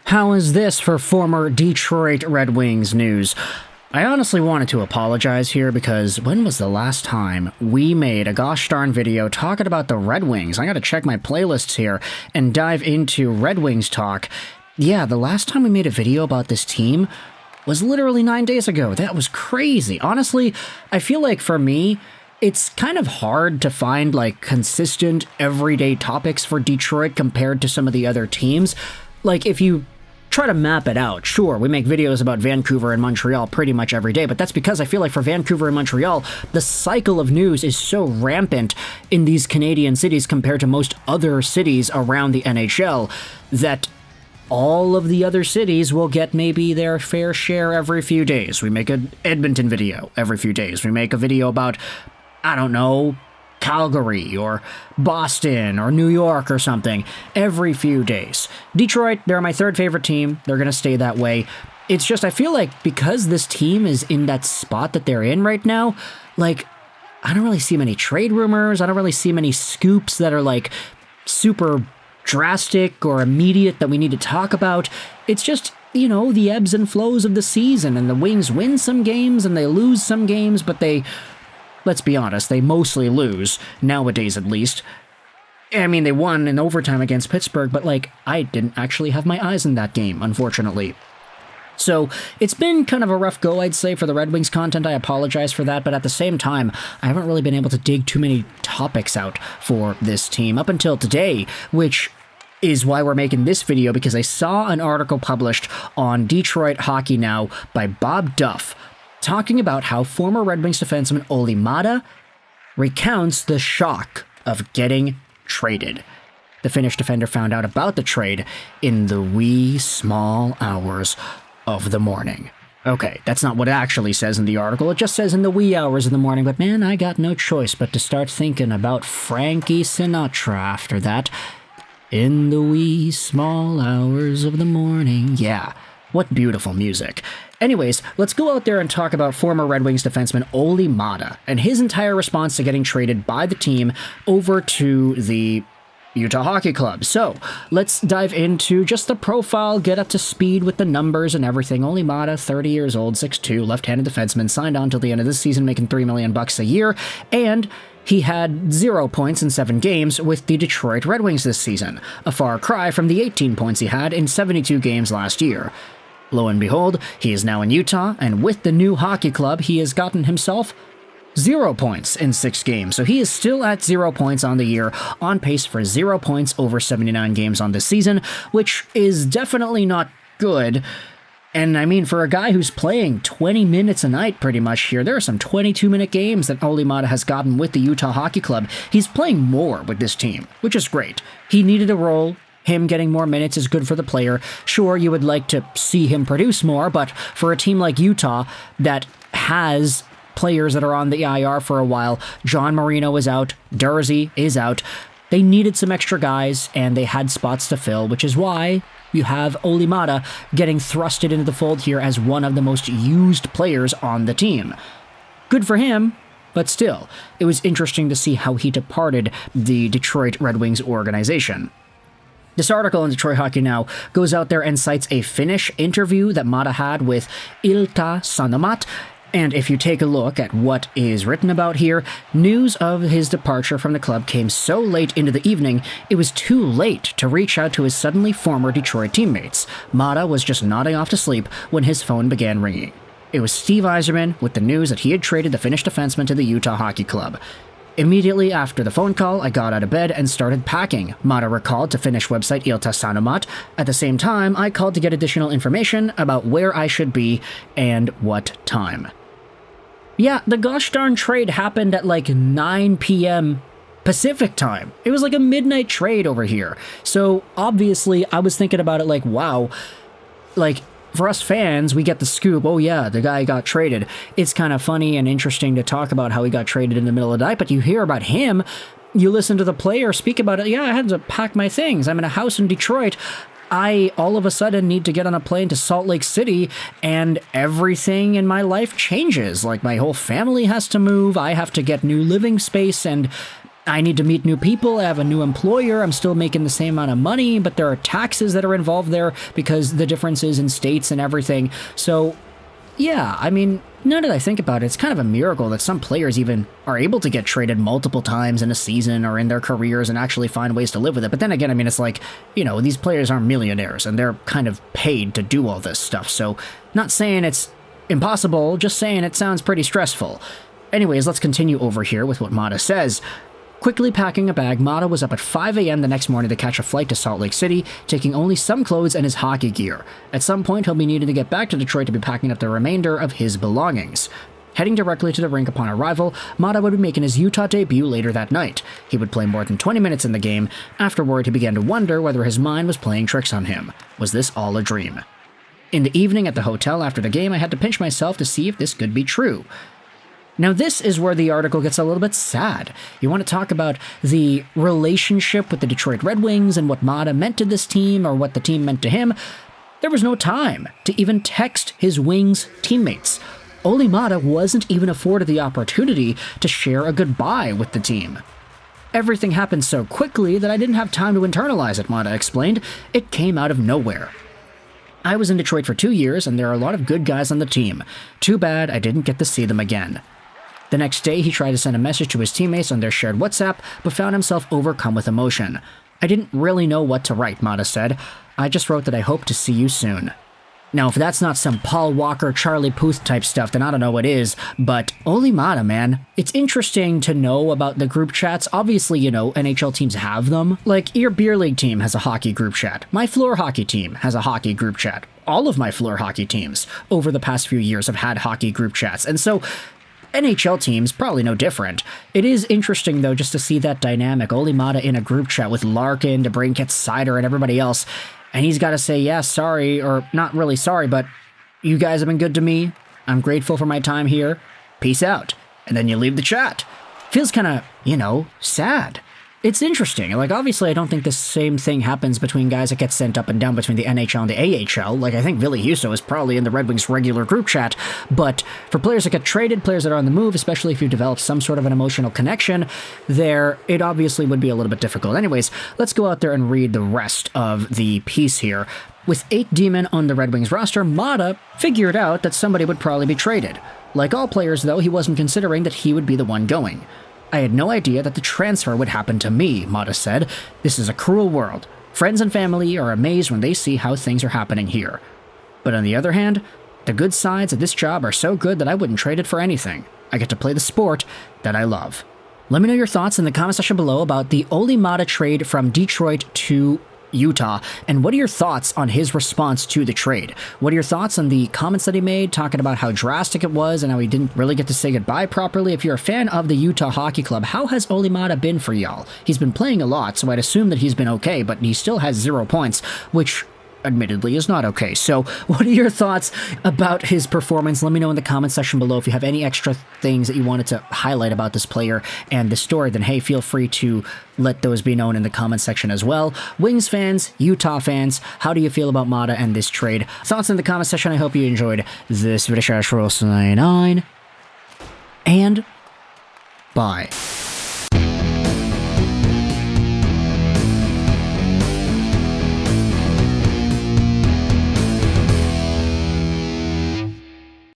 How is this for former Detroit Red Wings news? I honestly wanted to apologize here because when was the last time we made a gosh darn video talking about the Red Wings? I gotta check my playlists here and dive into Red Wings talk. Yeah, the last time we made a video about this team was literally 9 days ago. That was crazy. Honestly, I feel like for me, it's kind of hard to find like consistent everyday topics for Detroit compared to some of the other teams. Like if you try to map it out, sure, we make videos about Vancouver and Montreal pretty much every day, but that's because I feel like for Vancouver and Montreal, the cycle of news is so rampant in these Canadian cities compared to most other cities around the NHL that all of the other cities will get maybe their fair share every few days. We make an Edmonton video every few days. We make a video about, I don't know, Calgary or Boston or New York or something every few days. Detroit, they're my third favorite team. They're going to stay that way. It's just, I feel like because this team is in that spot that they're in right now, like, I don't really see many trade rumors. I don't really see many scoops that are like super drastic or immediate that we need to talk about. It's just, you know, the ebbs and flows of the season, and the Wings win some games and they lose some games, but let's be honest, they mostly lose, nowadays at least. I mean, they won in overtime against Pittsburgh, but, like, I didn't actually have my eyes in that game, unfortunately. So, it's been kind of a rough go, I'd say, for the Red Wings content. I apologize for that, but at the same time, I haven't really been able to dig too many topics out for this team up until today, which is why we're making this video, because I saw an article published on Detroit Hockey Now by Bob Duff, talking about how former Red Wings defenseman Olli Maatta recounts the shock of getting traded. The Finnish defender found out about the trade in the wee small hours of the morning. Okay, that's not what it actually says in the article. It just says in the wee hours of the morning, but man, I got no choice but to start thinking about Frankie Sinatra after that. In the wee small hours of the morning. Yeah, what beautiful music. Anyways, let's go out there and talk about former Red Wings defenseman Olli Maatta and his entire response to getting traded by the team over to the Utah Hockey Club. So, let's dive into just the profile, get up to speed with the numbers and everything. Olli Maatta, 30 years old, 6'2", left-handed defenseman, signed on till the end of this season, making $3 million a year, and he had 0 points in 7 games with the Detroit Red Wings this season, a far cry from the 18 points he had in 72 games last year. Lo and behold, he is now in Utah, and with the new hockey club, he has gotten himself 0 points in 6 games. So he is still at 0 points on the year, on pace for 0 points over 79 games on this season, which is definitely not good. And I mean, for a guy who's playing 20 minutes a night pretty much here, there are some 22-minute games that Olli Maatta has gotten with the Utah Hockey Club. He's playing more with this team, which is great. He needed a role. Him getting more minutes is good for the player. Sure, you would like to see him produce more, but for a team like Utah that has players that are on the IR for a while, John Marino is out, Durzi is out, they needed some extra guys, and they had spots to fill, which is why you have Olli Maatta getting thrusted into the fold here as one of the most used players on the team. Good for him, but still, it was interesting to see how he departed the Detroit Red Wings organization. This article in Detroit Hockey Now goes out there and cites a Finnish interview that Maatta had with Ilta Sanomat, and if you take a look at what is written about here, news of his departure from the club came so late into the evening, it was too late to reach out to his suddenly former Detroit teammates. Maatta was just nodding off to sleep when his phone began ringing. It was Steve Yzerman with the news that he had traded the Finnish defenseman to the Utah Hockey Club. Immediately after the phone call, I got out of bed and started packing, Maatta recalled to Finnish website Ilta Sanomat. At the same time, I called to get additional information about where I should be and what time. Yeah, the gosh darn trade happened at like 9 p.m. Pacific time. It was like a midnight trade over here. So obviously I was thinking about it like, wow, like for us fans, we get the scoop. Oh yeah, the guy got traded. It's kind of funny and interesting to talk about how he got traded in the middle of the night, but you hear about him, you listen to the player speak about it. Yeah, I had to pack my things. I'm in a house in Detroit. I all of a sudden need to get on a plane to Salt Lake City, and everything in my life changes. Like my whole family has to move. I have to get new living space, and I need to meet new people, I have a new employer, I'm still making the same amount of money, but there are taxes that are involved there because the differences in states and everything. So, yeah, I mean, now that I think about it, it's kind of a miracle that some players even are able to get traded multiple times in a season or in their careers and actually find ways to live with it. But then again, I mean, it's like, you know, these players aren't millionaires and they're kind of paid to do all this stuff. So, not saying it's impossible, just saying it sounds pretty stressful. Anyways, let's continue over here with what Maatta says. Quickly packing a bag, Maatta was up at 5 a.m. the next morning to catch a flight to Salt Lake City, taking only some clothes and his hockey gear. At some point, he'll be needing to get back to Detroit to be packing up the remainder of his belongings. Heading directly to the rink upon arrival, Maatta would be making his Utah debut later that night. He would play more than 20 minutes in the game. Afterward, he began to wonder whether his mind was playing tricks on him. Was this all a dream? In the evening at the hotel after the game, I had to pinch myself to see if this could be true. Now this is where the article gets a little bit sad. You want to talk about the relationship with the Detroit Red Wings and what Maatta meant to this team or what the team meant to him. There was no time to even text his Wings teammates. Olli Maatta wasn't even afforded the opportunity to share a goodbye with the team. Everything happened so quickly that I didn't have time to internalize it, Maatta explained. It came out of nowhere. I was in Detroit for 2 years and there are a lot of good guys on the team. Too bad I didn't get to see them again. The next day, he tried to send a message to his teammates on their shared WhatsApp, but found himself overcome with emotion. I didn't really know what to write, Maatta said. I just wrote that I hope to see you soon. Now, if that's not some Paul Walker, Charlie Puth type stuff, then I don't know what is, but Olli Maatta, man. It's interesting to know about the group chats. Obviously, you know, NHL teams have them. Like, your beer league team has a hockey group chat. My floor hockey team has a hockey group chat. All of my floor hockey teams over the past few years have had hockey group chats, and so NHL teams, probably no different. It is interesting, though, just to see that dynamic. Olli Maatta in a group chat with Larkin, DeBrincat, Sider, and everybody else, and he's got to say, yeah, sorry, or not really sorry, but you guys have been good to me. I'm grateful for my time here. Peace out. And then you leave the chat. Feels kind of, you know, sad. It's interesting. Like, obviously, I don't think the same thing happens between guys that get sent up and down between the NHL and the AHL. Like, I think Ville Husso is probably in the Red Wings' regular group chat. But for players that get traded, players that are on the move, especially if you develop some sort of an emotional connection, it obviously would be a little bit difficult. Anyways, let's go out there and read the rest of the piece here. With 8 D-men on the Red Wings roster, Maatta figured out that somebody would probably be traded. Like all players, though, he wasn't considering that he would be the one going. I had no idea that the transfer would happen to me, Maatta said. This is a cruel world. Friends and family are amazed when they see how things are happening here. But on the other hand, the good sides of this job are so good that I wouldn't trade it for anything. I get to play the sport that I love. Let me know your thoughts in the comment section below about the Olli Maatta trade from Detroit to Utah, and what are your thoughts on his response to the trade? What are your thoughts on the comments that he made, talking about how drastic it was and how he didn't really get to say goodbye properly? If you're a fan of the Utah Hockey Club, how has Olli Maatta been for y'all? He's been playing a lot, so I'd assume that he's been okay, but he still has 0 points, which admittedly is not okay. So what are your thoughts about his performance? Let me know in the comment section below. If you have any extra things that you wanted to highlight about this player and the story, then hey, feel free to let those be known in the comment section as well. Wings fans, Utah fans, how do you feel about Maatta and this trade? Thoughts in the comment section. I hope you enjoyed this video. And bye.